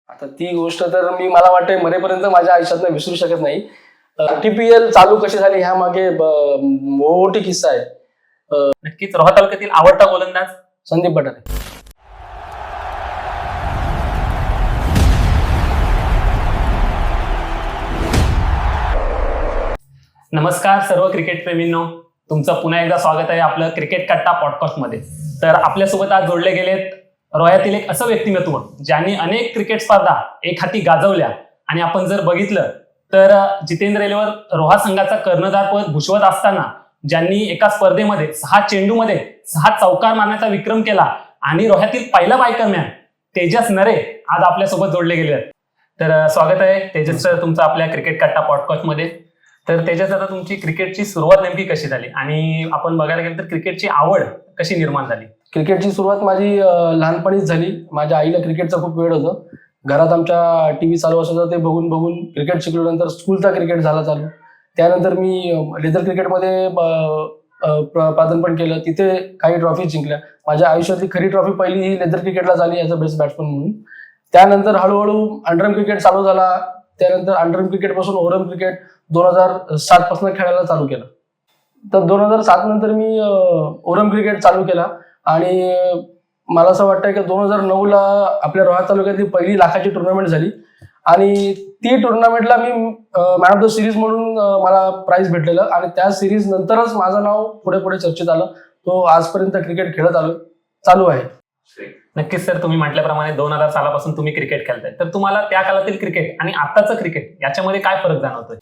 आता ती गोष्ट तर मला वाटते मरेपर्यंत माझ्या आयुष्यात विसरू शकत नाही. TPL चालू कशी झाली ह्या मागे मोठी किस्सा आहे. नक्कीच. रोहा तालुक्यातील आवडता गोलंदाज संदीप बटारे. नमस्कार सर्व क्रिकेट प्रेमींनो, तुमचं पुन्हा एकदा स्वागत आहे आपलं क्रिकेट कट्टा पॉडकास्टमध्ये. तर आपल्यासोबत आज जोडले गेलेत रोह्यातील एक असं व्यक्तिमत्व ज्यांनी अनेक क्रिकेट स्पर्धा एक हाती गाजवल्या. आणि आपण जर बघितलं तर जितेंद्र एलेवन रोहा संघाचा कर्णधारपद भूषवत असताना ज्यांनी एका स्पर्धेमध्ये 6 चेंडूमध्ये 6 चौकार मारण्याचा विक्रम केला आणि रोह्यातील पहिला बायकरमॅन तेजस नरे आज आपल्यासोबत जोडले गेले आहेत. तर स्वागत आहे तेजस सर तुमचं आपल्या क्रिकेट कट्टा पॉडकास्टमध्ये. तर तेजस आता तुमची क्रिकेटची सुरुवात नेमकी कशी झाली आणि आपण बघायला गेलं तर क्रिकेटची आवड कशी निर्माण झाली? क्रिकेटची सुरुवात माझी लहानपणीच झाली. माझ्या आईला क्रिकेटचा खूप वेळ होतं. घरात आमच्या टीव्ही चालू असायचं, ते बघून बघून क्रिकेट शिकलो. नंतर स्कूलचा क्रिकेट झाला चालू. त्यानंतर मी लेदर क्रिकेटमध्ये पदार्पण केलं. तिथे काही ट्रॉफी जिंकल्या. माझ्या आयुष्यातली खरी ट्रॉफी पहिली ही लेदर क्रिकेटला झाली ॲज अ बेस्ट बॅट्समन म्हणून. त्यानंतर हळूहळू अंडरम क्रिकेट चालू झाला. त्यानंतर अंडरम क्रिकेट पासून ओव्हरम क्रिकेट 2007 पासून खेळायला चालू केलं. तर 2007 नंतर मी ओव्हरम क्रिकेट चालू केला आणि मला असं वाटतं की 2009ला आपल्या रोहा तालुक्यातली पहिली लाखाची टुर्नामेंट झाली आणि ती टुर्नामेंटला मी मॅन ऑफ द सिरीज म्हणून मला प्राइज भेटलेलं आणि त्या सिरीज नंतरच माझं नाव पुढे पुढे चर्चेत आलं. तो आजपर्यंत क्रिकेट खेळत चालू आहे. नक्कीच सर, तुम्ही म्हटल्याप्रमाणे 2000 सालापासून तुम्ही क्रिकेट खेळताय. तर तुम्हाला त्या काळातील क्रिकेट आणि आताचं क्रिकेट याच्यामध्ये काय फरक जाणवतोय?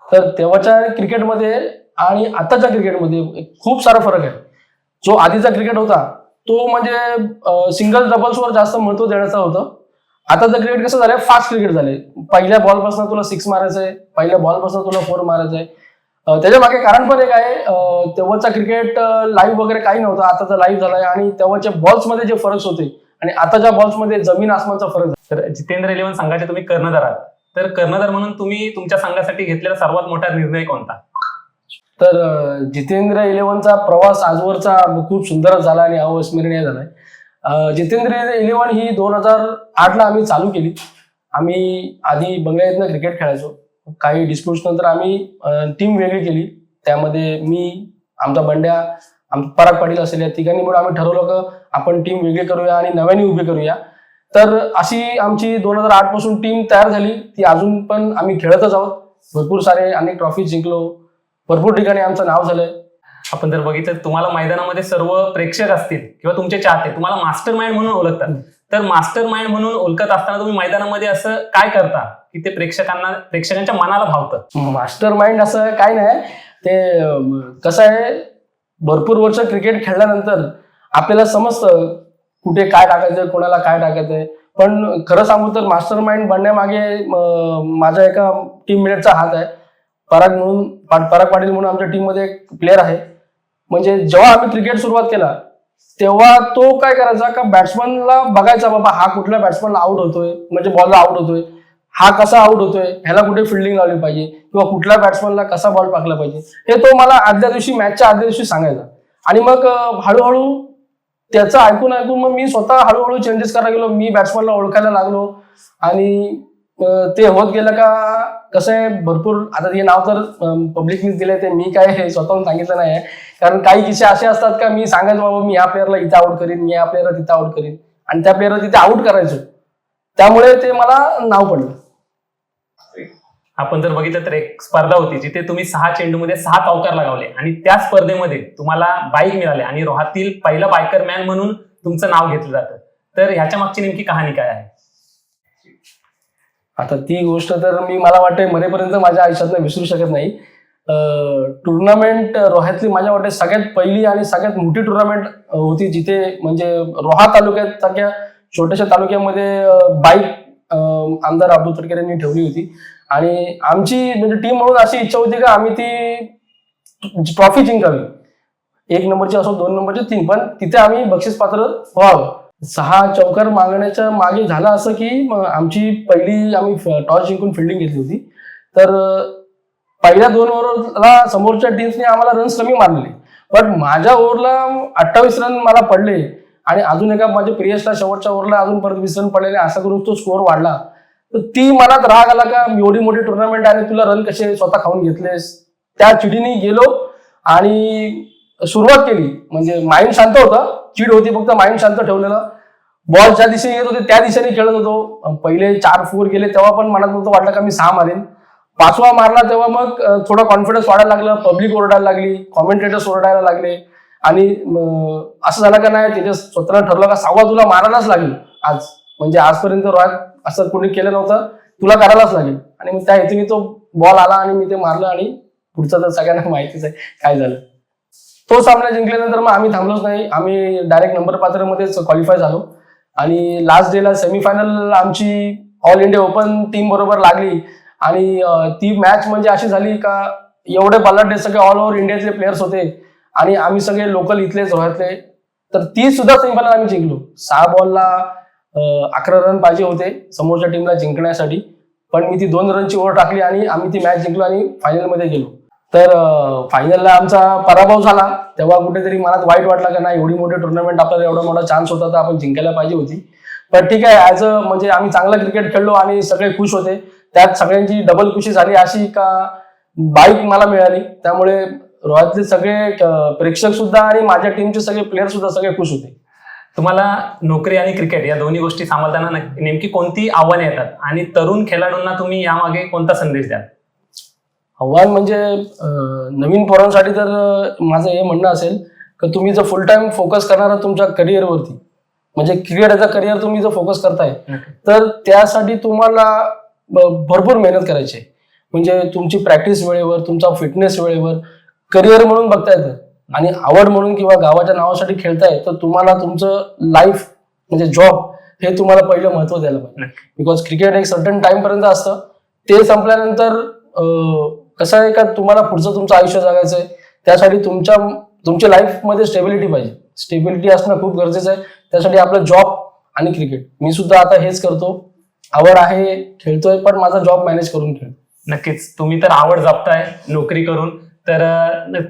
तर तेव्हाच्या क्रिकेटमध्ये आणि आताच्या क्रिकेटमध्ये खूप सारा फरक आहे. जो आधीचा क्रिकेट होता तो म्हणजे सिंगल डबल्सवर जास्त महत्व देण्याचं होतं. आताचं क्रिकेट कसं झालंय, फास्ट क्रिकेट झाले. पहिल्या बॉलपासून तुला 6 मारायचं आहे, पहिल्या बॉलपासून तुला 4 मारायचं आहे. त्याच्या मागे कारण पण एक आहे, तेव्हाचा क्रिकेट लाईव्ह वगैरे काही नव्हतं. आताचा लाईव्ह झालाय आणि तेव्हाच्या बॉल्समध्ये जे फरक होते आणि आताच्या बॉल्समध्ये जमीन आसमानचा फरक. तर जितेंद्र एलेवन संघाचे तुम्ही कर्णधार आहात. तर कर्णधार म्हणून तुम्ही तुमच्या संघासाठी घेतलेला सर्वात मोठा निर्णय कोणता? तर जितेंद्र एलेवनचा प्रवास आजवरचा खूप सुंदर झाला आणि अविस्मरणीय झालाय. जितेंद्र एलेवन ही 2008ला आम्ही चालू केली. आम्ही आधी बंगळ्यातनं क्रिकेट खेळायचो. काही डिस्प्यूट्स नंतर आम्ही टीम वेगळी केली. त्यामध्ये मी, आमचा बंड्या, आमचा पराग पाटील असेल या तिघांनी मिळून आम्ही ठरवलं की आपण टीम वेगळी करूया आणि नव्याने उभी करूया. तर अशी आमची 2008 पासून टीम तयार झाली. ती अजून पण आम्ही खेळतच आहोत. भरपूर सारे अनेक ट्रॉफी जिंकलो. भरपूर ठिकाणी आमचं नाव झालंय. आपण जर बघितलं तुम्हाला मैदानामध्ये सर्व प्रेक्षक असतील किंवा तुमचे चाहते तुम्हाला मास्टर माइंड म्हणून ओळखतात. तर मास्टर माइंड म्हणून ओळखत असताना तुम्ही मैदानामध्ये असं काय करता की ते प्रेक्षकांच्या मनाला भावतं? मास्टर माइंड असं काय नाही. ते कसं आहे, भरपूर वर्ष क्रिकेट खेळल्यानंतर आपल्याला समजतं कुठे काय टाकायचं, कोणाला काय टाकायचंय. पण खरं सांगू तर मास्टर माइंड बनण्यामागे माझ्या एका टीममेटचा हात आहे. पराग पाटील म्हणून आमच्या टीममध्ये एक प्लेअर आहे. म्हणजे जेव्हा आम्ही क्रिकेट सुरुवात केला तेव्हा तो काय करायचा का बॅट्समनला बघायचा, बाबा हा कुठल्या बॅट्समनला आउट होतोय, म्हणजे बॉलला आउट होतोय, हा कसा आउट होतोय, ह्याला कुठे फिल्डिंग लावली पाहिजे किंवा कुठल्या बॅट्समनला कसा बॉल टाकला पाहिजे, हे तो मला मॅचच्या आदल्या दिवशी सांगायचा. आणि मग हळूहळू त्याचं ऐकून मग मी स्वतः हळूहळू चेंजेस करायला गेलो. मी बॅट्समनला ओळखायला लागलो आणि ते होत गेलं का कसं आहे, भरपूर आता हे नाव तर पब्लिकनीच दिलंय. ते मी काय हे स्वतःहून सांगितलं नाही आहे. कारण काही किस्से असे असतात का मी सांगायचो बाबा मी ह्या प्लेअरला इथं आउट करीन, मी या प्लेअरला तिथं आउट करीन आणि त्या प्लेअरला तिथे आउट करायचो. त्यामुळे ते मला नाव पडलं. आपण जर बघितलं तर एक स्पर्धा होती जिथे तुम्ही 6 चेंडूमध्ये 6 चौकार लगावले आणि त्या स्पर्धेमध्ये तुम्हाला बाईक मिळाले आणि रोहातील पहिला बायकर मॅन म्हणून तुमचं नाव घेतलं जातं. तर ह्याच्या मागची नेमकी कहाणी काय आहे? आता ती गोष्ट तर मला वाटते मरेपर्यंत माझ्या आयुष्यात विसरू शकत नाही. टुर्नामेंट रोह्यातली माझ्या वाटते सगळ्यात पहिली आणि सगळ्यात मोठी टुर्नामेंट होती, जिथे म्हणजे रोहा तालुक्यात सारख्या छोट्याशा तालुक्यामध्ये बाईक आमदार अब्दुल तडकरे यांनी ठेवली होती. आणि आमची म्हणजे टीम म्हणून अशी इच्छा होती का आम्ही ती ट्रॉफी जिंकावी. 1 नंबरची असो 2 नंबरची 3, पण तिथे आम्ही बक्षीस पात्र व्हावं. 6 चौकार मागण्याच्या मागे झालं असं की आमची पहिली आम्ही टॉस जिंकून फिल्डिंग घेतली होती. तर पहिल्या 2 ओव्हरला समोरच्या टीम्सने आम्हाला रन्स कमी मारले, पण माझ्या ओव्हरला 28 रन मला पडले आणि अजून एका माझ्या प्रियसला शेवटच्या ओव्हरला अजून परत 20 रन पडलेले, असं करून तो स्कोअर वाढला. तर ती मनात राग आला का एवढी मोठी टुर्नामेंट आणि तुला रन कसे स्वतः खाऊन घेतलेस. त्या चिडीने गेलो आणि सुरुवात केली. म्हणजे माइंड शांत होतं, चिड होती फक्त, माइंड शांत ठेवलेलं. बॉल ज्या दिशेने येत होते त्या दिशेने खेळत होतो. पहिले 4 4 गेले तेव्हा पण मनात नव्हतं वाटलं का मी 6 मारेन. 5वा मारला तेव्हा मग थोडा कॉन्फिडन्स वाढायला लागला, पब्लिक ओरडायला लागली, कॉमेंटेटर्स ओरडायला लागले आणि असं झालं का नाही त्याच्या स्वतःला ठरलं का 6वा तुला मारायलाच लागेल आज. म्हणजे आजपर्यंत रॉयल असं कोणी केलं नव्हतं, तुला करायलाच लागेल. आणि मग त्या हेतूने तो बॉल आला आणि मी ते मारलं आणि पुढचं तर सगळ्यांना माहितीच आहे काय झालं. तो सामना जिंकल्यानंतर मग आम्ही थांबलोच नाही, आम्ही डायरेक्ट नंबर पात्रमध्येच क्वालिफाय झालो आणि लास्ट डेला सेमीफायनल आमची ऑल इंडिया ओपन टीम बरोबर लागली. आणि ती मॅच म्हणजे अशी झाली का एवढे बलाढ्य सगळे ऑल ओव्हर इंडियातले प्लेयर्स होते आणि आम्ही सगळे लोकल इथलेच रोह्यातले. तर ती सुद्धा सेमीफायनल आम्ही जिंकलो. 6 बॉलला 11 रन पाहिजे होते समोरच्या टीमला जिंकण्यासाठी, पण मी ती 2 रनची ओव्हर टाकली आणि आम्ही ती मॅच जिंकलो आणि फायनलमध्ये गेलो. तर फायनलला आमचा पराभव झाला. तेव्हा कुठेतरी मनात वाईट वाटलं का नाही एवढी मोठी टुर्नामेंट, आपल्याला एवढा मोठा चान्स होता तर आपण जिंकायला पाहिजे होती. पण ठीक आहे, ऍज अ म्हणजे आम्ही चांगला क्रिकेट खेळलो आणि सगळे खुश होते. त्यात सगळ्यांची डबल खुशी झाली अशी का बाईक मला मिळाली. त्यामुळे रोह्यातले सगळे प्रेक्षक सुद्धा आणि माझ्या टीमचे सगळे प्लेयर सुद्धा सगळे खुश होते. तुम्हाला नोकरी आणि क्रिकेट या दोन्ही गोष्टी सांभाळताना नेमकी कोणती आव्हाने येतात आणि तरुण खेळाडूंना तुम्ही यामागे कोणता संदेश द्याल? आव्हान म्हणजे नवीन पोरांसाठी तर माझं हे म्हणणं असेल की तुम्ही जर फुल टाइम फोकस करणार तुमच्या करिअरवरती, म्हणजे क्रिकेट ॲज अ करिअर तुम्ही जर फोकस करताय तर त्यासाठी तुम्हाला भरपूर मेहनत करायची आहे. म्हणजे तुमची प्रॅक्टिस वेळेवर, तुमचा फिटनेस वेळेवर, करिअर म्हणून बघता येतं आणि आवड म्हणून किंवा गावाच्या नावासाठी खेळताय तर तुम्हाला तुमचं लाईफ म्हणजे जॉब हे तुम्हाला पहिलं महत्व द्यायला पाहिजे. बिकॉज क्रिकेट एक सर्टन टाइम पर्यंत असतं, ते संपल्यानंतर कसं आहे का तुम्हाला पुढचं तुमचं आयुष्य जगायचं आहे. त्यासाठी तुमच्या लाईफमध्ये स्टेबिलिटी पाहिजे. स्टेबिलिटी असणं खूप गरजेचं आहे. त्यासाठी आपलं जॉब आणि क्रिकेट, मी सुद्धा आता हेच करतो. आवड आहे, खेळतोय, पण माझा जॉब मॅनेज करून खेळतो. नक्कीच, तुम्ही तर आवड जपताय नोकरी करून. तर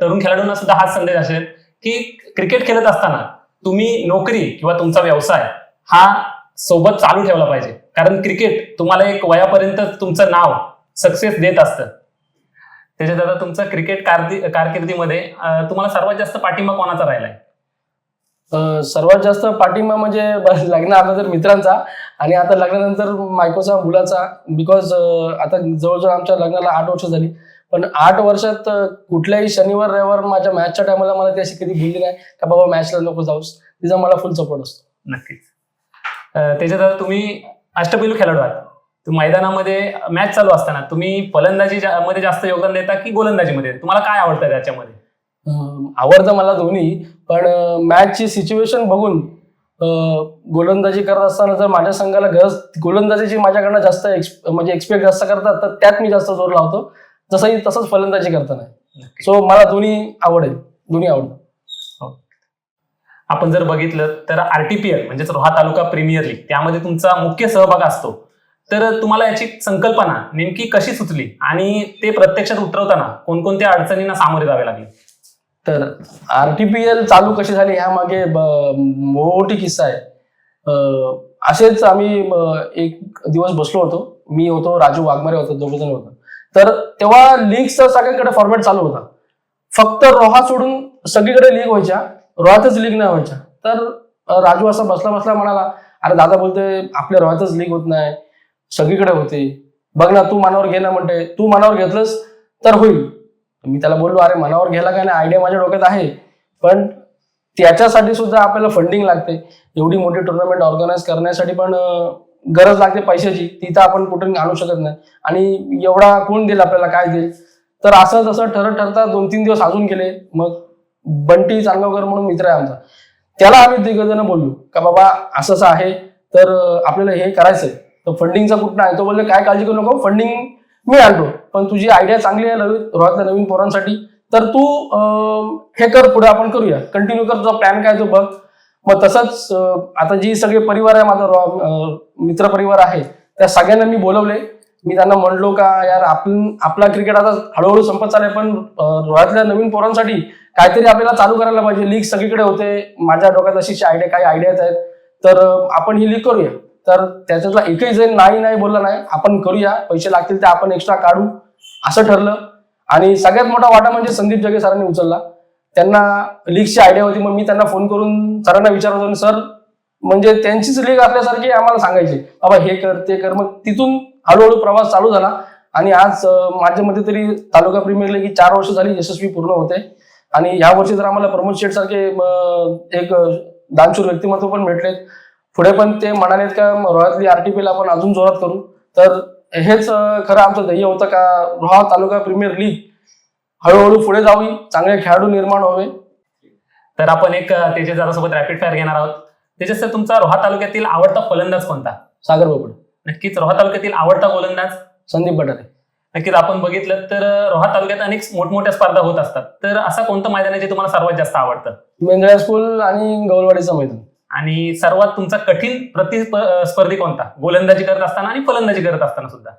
तरुण खेळाडूंना सुद्धा हाच संदेश असेल की क्रिकेट खेळत असताना तुम्ही नोकरी किंवा तुमचा व्यवसाय हा सोबत चालू ठेवला पाहिजे. कारण क्रिकेट तुम्हाला एक वयापर्यंत तुमचं नाव सक्सेस देत असतं. त्याच्यात आता तुमचं क्रिकेट कारकिर्दीमध्ये तुम्हाला सर्वात जास्त पाठिंबा कोणाचा राहिलाय? सर्वात जास्त पाठिंबा म्हणजे लग्न अगोदर मित्रांचा आणि आता लग्नानंतर बायकोचा, मुलाचा. बिकॉज आता जवळजवळ आमच्या लग्नाला 8 वर्ष झाली, पण 8 वर्षात कुठल्याही शनिवार रविवार माझ्या मॅचच्या टायमाला मला ती अशी कधी बोलली नाही का बाबा मॅचला नको जाऊस. तिचा मला फुल सपोर्ट असतो. नक्कीच. त्याच्यात आता तुम्ही अष्टपैलू खेळाडू आहात. मैदानामध्ये मॅच चालू असताना तुम्ही फलंदाजी मध्ये जास्त योगदान देता की गोलंदाजीमध्ये? तुम्हाला काय आवडतं त्याच्यामध्ये? आवडतं मला दोन्ही, पण मॅचची सिच्युएशन बघून गोलंदाजी करत असताना जर माझ्या संघाला गरज गोलंदाजीची माझ्याकडनं जास्त म्हणजे एक्सपेक्ट जास्त करतात तर त्यात मी जास्त जोर लावतो. तसंच फलंदाजी करताना. सो मला दोन्ही आवडतं. आपण जर बघितलं तर RTPL म्हणजेच रोहा तालुका प्रीमियर लीग त्यामध्ये तुमचा मुख्य सहभाग असतो. तर तुम्हाला याची संकल्पना नेमकी कशी सुचली आणि ते प्रत्यक्षात उतरवताना कोणकोणत्या अडचणींना सामोरे जावे लागले? तर RTPL चालू कशी झाली ह्या मागे मोठी किस्सा आहे. असेच आम्ही एक दिवस बसलो होतो, मी होतो, राजू वाघमारे होतो, 2 जण होतो. तर तेव्हा लीगचा सगळ्यांकडे फॉर्मॅट चालू होता. फक्त रोहा सोडून सगळीकडे लीग व्हायच्या, रोह्यातच लीग नाही व्हायच्या. तर राजू असा बसला बसला म्हणाला, अरे दादा बोलतोय आपल्या रोह्यातच लीग होत नाही, सगळीकडे होते, बघ ना तू मनावर घे ना. म्हणते तू मनावर घेतलंस तर होईल. मी त्याला बोललो अरे मनावर घ्यायला काय नाही, आयडिया माझ्या डोक्यात आहे, पण त्याच्यासाठी सुद्धा आपल्याला फंडिंग लागते. एवढी मोठी टुर्नामेंट ऑर्गनाईज करण्यासाठी पण गरज लागते पैशाची, ती तर आपण कुठून आणू शकत नाही. आणि एवढा कोण देईल आपल्याला, काय देईल? तर असं तसं ठरता 2-3 दिवस अजून गेले. मग बंटी चांदगावकर म्हणून मित्र आहे आमचा, त्याला आम्ही 3 जण बोललो का बाबा असं आहे तर आपल्याला हे करायचंय, तर फंडिंगचा कुठं आहे? तो बोलले काय काळजी करू नको, फंडिंग मी आणतो, पण तुझी आयडिया चांगली आहे रोह्यातल्या नवीन पोरांसाठी, तर तू हे कर, पुढे आपण करूया, कंटिन्यू कर, तुझा प्लॅन काय तो बघ. मग तसंच आता जी सगळे परिवार आहे, माझा मित्र परिवार आहे, त्या सगळ्यांना मी बोलवले मी त्यांना म्हणलो का यार आपला क्रिकेट आता हळूहळू संपत चाललाय, पण रोह्यातल्या नवीन पोरांसाठी काहीतरी आपल्याला चालू करायला पाहिजे. लीग सगळीकडे होते, माझ्या डोक्यात अशी काही आयडियाज आहेत, तर आपण ही लीग करूया. तर त्याच्यातला एकही जण नाही बोलला नाही, आपण करूया, पैसे लागतील ते आपण एक्स्ट्रा काढू असं ठरलं. आणि सगळ्यात मोठा वाटा म्हणजे संदीप जगे सरांनी उचलला. त्यांना लीगची आयडिया होती, मग मी त्यांना फोन करून सरांना विचारत होतो, सर म्हणजे त्यांचीच लीग असल्यासारखी आम्हाला सांगायची, बाबा हे कर ते कर. मग तिथून हळूहळू प्रवास चालू झाला आणि आज माझ्या मते तरी तालुका प्रीमियर लीग 4 वर्ष झाली यशस्वी पूर्ण होते. आणि ह्या वर्षी तर आम्हाला प्रमोद शेठ सारखे एक दानशूर व्यक्तिमत्व पण भेटलेत. पुढे पण ते म्हणालेत का रोह्यातली RTPL आपण अजून जोरात करू. तर हेच खरं आमचं ध्येय होतं का रोहा तालुका प्रीमियर लीग हळूहळू पुढे जावी, चांगले खेळाडू निर्माण व्हावे. तर आपण एक तेजस दादासोबत रॅपिड फायर घेणार आहोत. तेजस सर, तुमचा रोहा तालुक्यातील आवडता फलंदाज कोणता? सागर बोपडे. नक्कीच. रोहा तालुक्यातील आवडता गोलंदाज? संदीप बटारे. नक्कीच. आपण बघितलं तर रोहा तालुक्यात अनेक मोठमोठ्या स्पर्धा होत असतात, तर असं कोणतं मैदान आहे जे तुम्हाला सर्वात जास्त आवडतं? मेंगळ्या स्कूल आणि गौलवाडीचं मैदान. आणि सर्वात तुमचा कठीण प्रतिस्पर्धी कोणता, गोलंदाजी करत असताना आणि फलंदाजी करत असताना सुद्धा?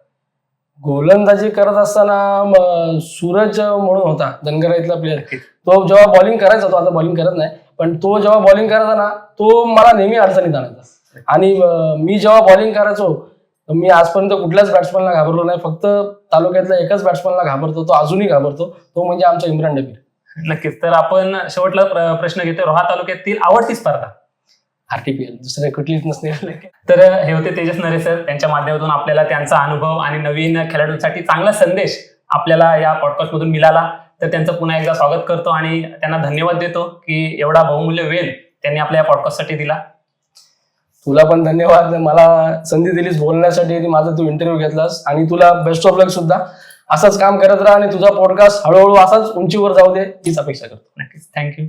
गोलंदाजी करत असताना सूरज म्हणून होता धनगरा इथला प्लेअर. तो जेव्हा बॉलिंग करायचा, तो आता बॉलिंग करत नाही, पण तो जेव्हा बॉलिंग करायचा ना, तो मला नेहमी अडचणीत आणायचा. आणि मी जेव्हा बॉलिंग करायचो, मी आजपर्यंत कुठल्याच बॅट्समॅनला घाबरलो नाही, फक्त तालुक्यातल्या एकच बॅट्समॅनला घाबरतो, तो अजूनही घाबरतो, तो म्हणजे आमचा इम्रान डबीर. नक्कीच. तर आपण शेवटला प्रश्न घेतो, रोहा तालुक्यातील आवडती स्पर्धा? RTPL, दुसरे कुठलीच नसते. तर हे होते तेजस नरे सर. त्यांच्या माध्यमातून आपल्याला त्यांचा अनुभव आणि नवीन खेळाडूंसाठी चांगला संदेश आपल्याला या पॉडकास्ट मधून मिळाला. तर त्यांचं पुन्हा एकदा स्वागत करतो आणि त्यांना धन्यवाद देतो की एवढा बहुमूल्य वेळ त्यांनी आपल्या या पॉडकास्टसाठी दिला. तुला पण धन्यवाद, मला संधी दिलीस बोलण्यासाठी, माझा तू इंटरव्ह्यू घेतलास, आणि तुला बेस्ट ऑफ लक सुद्धा. असंच काम करत राहा आणि तुझा पॉडकास्ट हळूहळू असाच उंचीवर जाऊ दे हीच अपेक्षा करतो. नक्कीच. थँक्यू.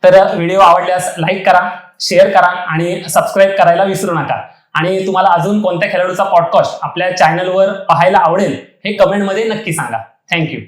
तर व्हिडिओ आवडल्यास लाईक करा, शेअर करा आणि सबस्क्राईब करायला विसरू नका. आणि तुम्हाला अजून कोणत्या खेळाडूचा पॉडकास्ट आपल्या चॅनलवर पाहायला आवडेल हे कमेंटमध्ये नक्की सांगा. थँक्यू.